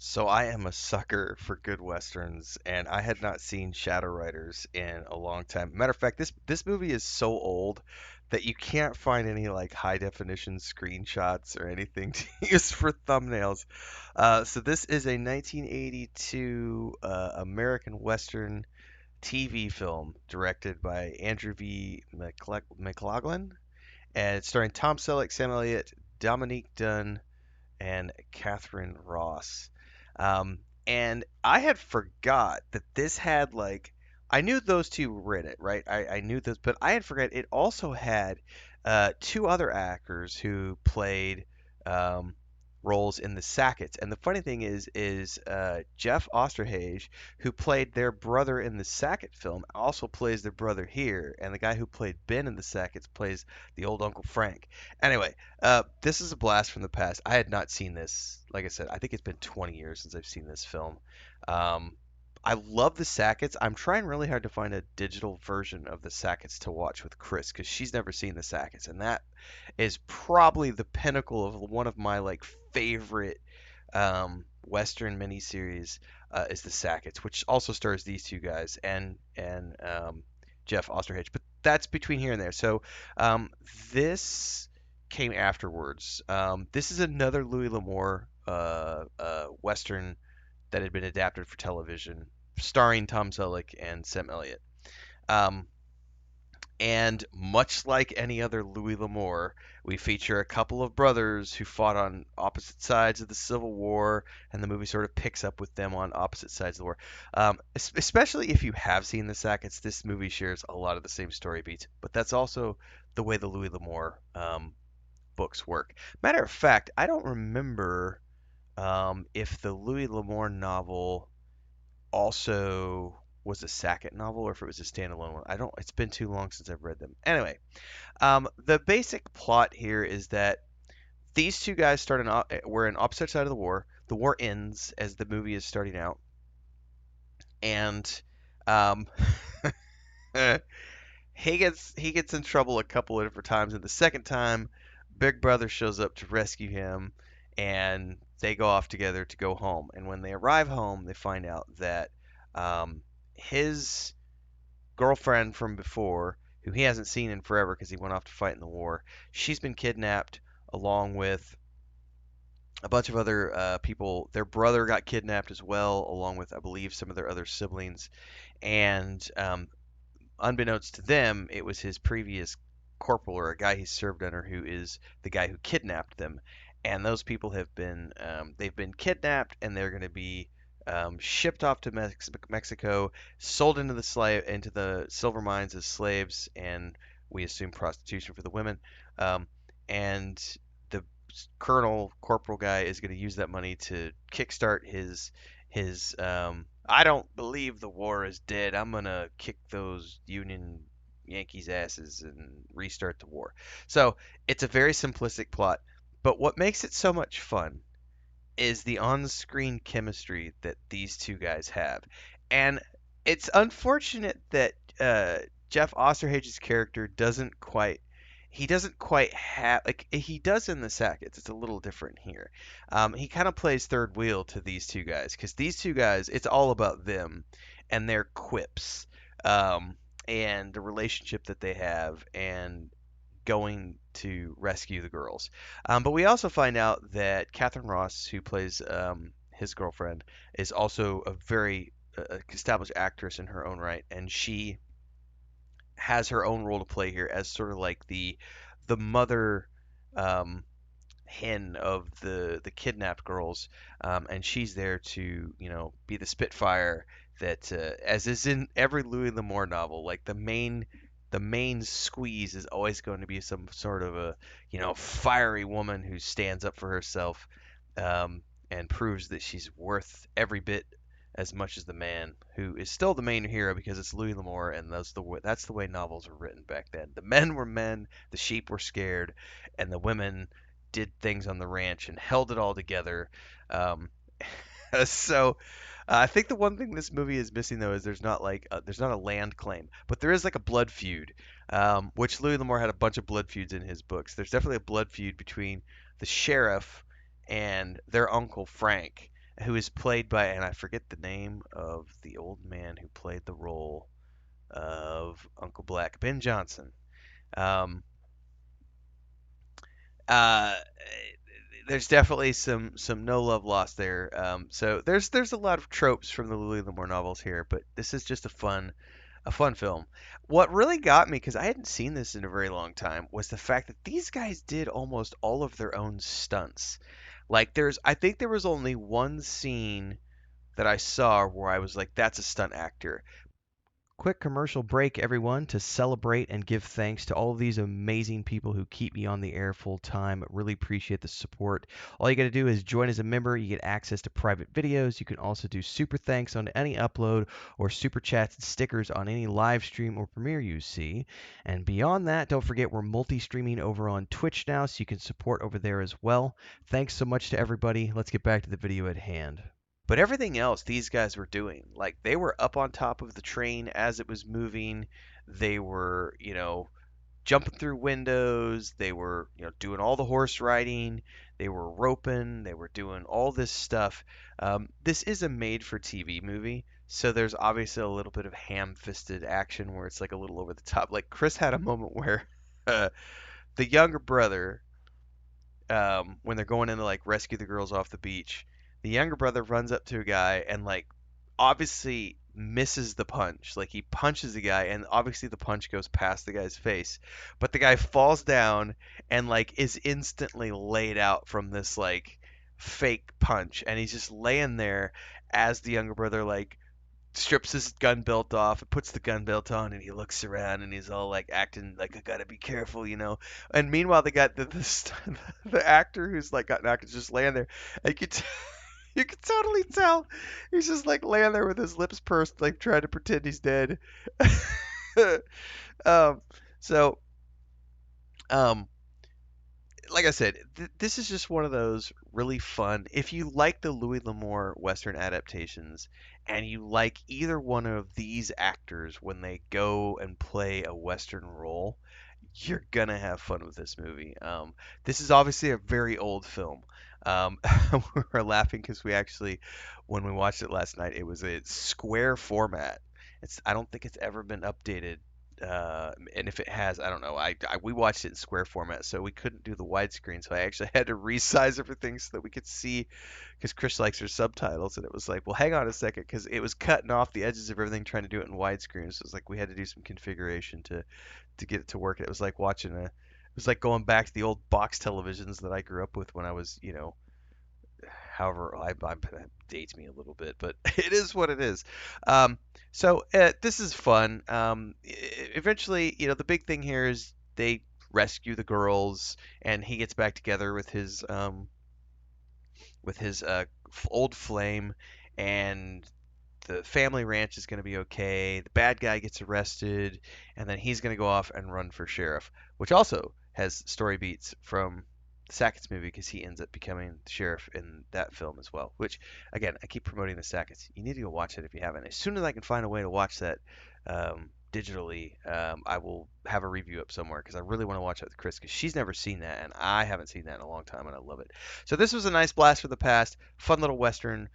So I am a sucker for good westerns, and I had not seen Shadow Riders in a long time. Matter of fact, this movie is so old that you can't find any like high definition screenshots or anything to use for thumbnails. So this is a 1982 American Western TV film directed by Andrew V. McLaglen, and it's starring Tom Selleck, Sam Elliott, Dominique Dunne, and Katharine Ross. Um, and I had forgot that this had like I knew those two were in it, right? I knew this, but I had forgot it also had two other actors who played um, roles in the Sacketts. And the funny thing is Jeff Osterhage, who played their brother in the Sackett film, also plays their brother here, and the guy who played Ben in the Sacketts plays the old Uncle Frank. Anyway, this is a blast from the past. I had not seen this. Like I said, I think it's been 20 years since I've seen this film. Um, I love the Sacketts. I'm trying really hard to find a digital version of the Sacketts to watch with Chris because she's never seen the Sacketts, and that is probably the pinnacle of one of my like favorite Western miniseries is the Sacketts, which also stars these two guys and Jeff Osterhage. But that's between here and there. So um, this came afterwards. This is another Louis L'Amour Western that had been adapted for television, starring Tom Selleck and Sam Elliott. Um, and much like any other Louis L'Amour, we feature a couple of brothers who fought on opposite sides of the Civil War, and the movie sort of picks up with them on opposite sides of the war. Especially if you have seen the Sacketts, this movie shares a lot of the same story beats, but that's also the way the Louis L'Amour books work. Matter of fact, I don't remember if the Louis L'Amour novel also was a Sackett novel or if it was a standalone one. I don't. It's been too long since I've read them. Anyway, the basic plot here is that these two guys were in opposite side of the war. The war ends as the movie is starting out, and um, he gets in trouble a couple of different times, and the second time, Big Brother shows up to rescue him, and they go off together to go home. And when they arrive home, they find out that his girlfriend from before, who he hasn't seen in forever because he went off to fight in the war, she's been kidnapped along with a bunch of other people. Their brother got kidnapped as well, along with, I believe, some of their other siblings. And unbeknownst to them, it was his previous corporal or a guy he served under who is the guy who kidnapped them. And those people have been they've been kidnapped and they're going to be shipped off to Mexico, sold into the silver mines as slaves, and we assume prostitution for the women. Um, and the colonel corporal guy is going to use that money to kickstart his I don't believe the war is dead. I'm gonna kick those Union Yankees asses and restart the war. So it's a very simplistic plot, but what makes it so much fun is the on-screen chemistry that these two guys have. And it's unfortunate that Jeff Osterhage's character doesn't quite have like he does in the Sacketts. It's a little different here. He kind of plays third wheel to these two guys because these two guys, it's all about them and their quips, um, and the relationship that they have and going to rescue the girls. But we also find out that Katharine Ross, who plays his girlfriend, is also a very established actress in her own right, and she has her own role to play here as sort of like the mother um, hen of the kidnapped girls, and she's there to be the Spitfire that as is in every Louis L'Amour novel, like the main squeeze is always going to be some sort of a fiery woman who stands up for herself, um, and proves that she's worth every bit as much as the man who is still the main hero because it's Louis L'Amour, and that's the way novels were written back then. The men were men, the sheep were scared, and the women did things on the ranch and held it all together. Um, so I think the one thing this movie is missing though is there's not a land claim, but there is like a blood feud, which Louis L'Amour had a bunch of blood feuds in his books. There's definitely a blood feud between the sheriff and their uncle Frank. who is played by, and I forget the name of the old man who played the role of Uncle Black, Ben Johnson. Um, uh, there's definitely some no love lost there. So there's a lot of tropes from the Louis L'Amour novels here, but this is just a fun film. What really got me, because I hadn't seen this in a very long time, was the fact that these guys did almost all of their own stunts. Like I think there was only one scene that I saw where I was like, that's a stunt actor. Quick commercial break, everyone, to celebrate and give thanks to all of these amazing people who keep me on the air full time. Really appreciate the support. All you got to do is join as a member. You get access to private videos. You can also do super thanks on any upload or super chats and stickers on any live stream or premiere you see. And beyond that, don't forget we're multi streaming over on Twitch now, so you can support over there as well. Thanks so much to everybody. Let's get back to the video at hand. But everything else these guys were doing, like they were up on top of the train as it was moving. They were, jumping through windows. They were, doing all the horse riding. They were roping. They were doing all this stuff. This is a made-for-TV movie, so there's obviously a little bit of ham-fisted action where it's like a little over the top. Like Chris had a moment where the younger brother, when they're going in to like rescue the girls off the beach, the younger brother runs up to a guy and like obviously misses the punch. Like he punches the guy and obviously the punch goes past the guy's face. But the guy falls down and like is instantly laid out from this like fake punch and he's just laying there as the younger brother like strips his gun belt off and puts the gun belt on and he looks around and he's all like acting like I gotta be careful, And meanwhile, the actor who's like got knocked is just laying there. And you could totally tell he's just like laying there with his lips pursed, like trying to pretend he's dead. um, so um, like I said, this is just one of those really fun. If you like the Louis L'Amour Western adaptations and you like either one of these actors when they go and play a Western role, you're gonna have fun with this movie. This is obviously a very old film. We were laughing because when we watched it last night, it was a square format. I don't think it's ever been updated, and if it has, I don't know. We watched it in square format, so we couldn't do the widescreen. So I actually had to resize everything so that we could see, because Chris likes her subtitles, and it was like, well, hang on a second, because it was cutting off the edges of everything trying to do it in widescreen. So it was like we had to do some configuration to get it to work. It was like it was like going back to the old box televisions that I grew up with when I was, however, that dates me a little bit, but it is what it is. This is fun. Eventually, the big thing here is they rescue the girls, and he gets back together with his old flame, and the family ranch is going to be okay. The bad guy gets arrested, and then he's going to go off and run for sheriff, which also has story beats from the Sacketts movie because he ends up becoming the sheriff in that film as well. Which, again, I keep promoting the Sacketts. You need to go watch it if you haven't. As soon as I can find a way to watch that digitally, I will have a review up somewhere because I really want to watch that with Chris because she's never seen that and I haven't seen that in a long time and I love it. So this was a nice blast from the past, fun little western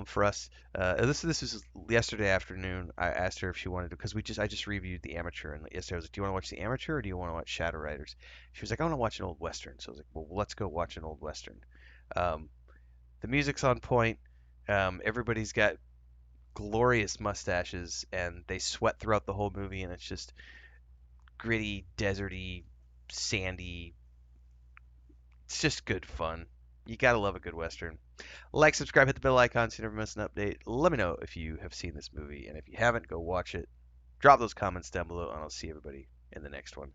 for us. This was yesterday afternoon. I asked her if she wanted to because I just reviewed The Amateur and yesterday I was like, do you want to watch The Amateur or do you want to watch Shadow Riders? She was like, I want to watch an old western. So I was like, well, let's go watch an old western. Um, the music's on point. Everybody's got glorious mustaches and they sweat throughout the whole movie and it's just gritty, deserty, sandy. It's just good fun. You gotta love a good western. Like, subscribe, hit the bell icon so you never miss an update. Let me know if you have seen this movie, and if you haven't, go watch it. Drop those comments down below, and I'll see everybody in the next one.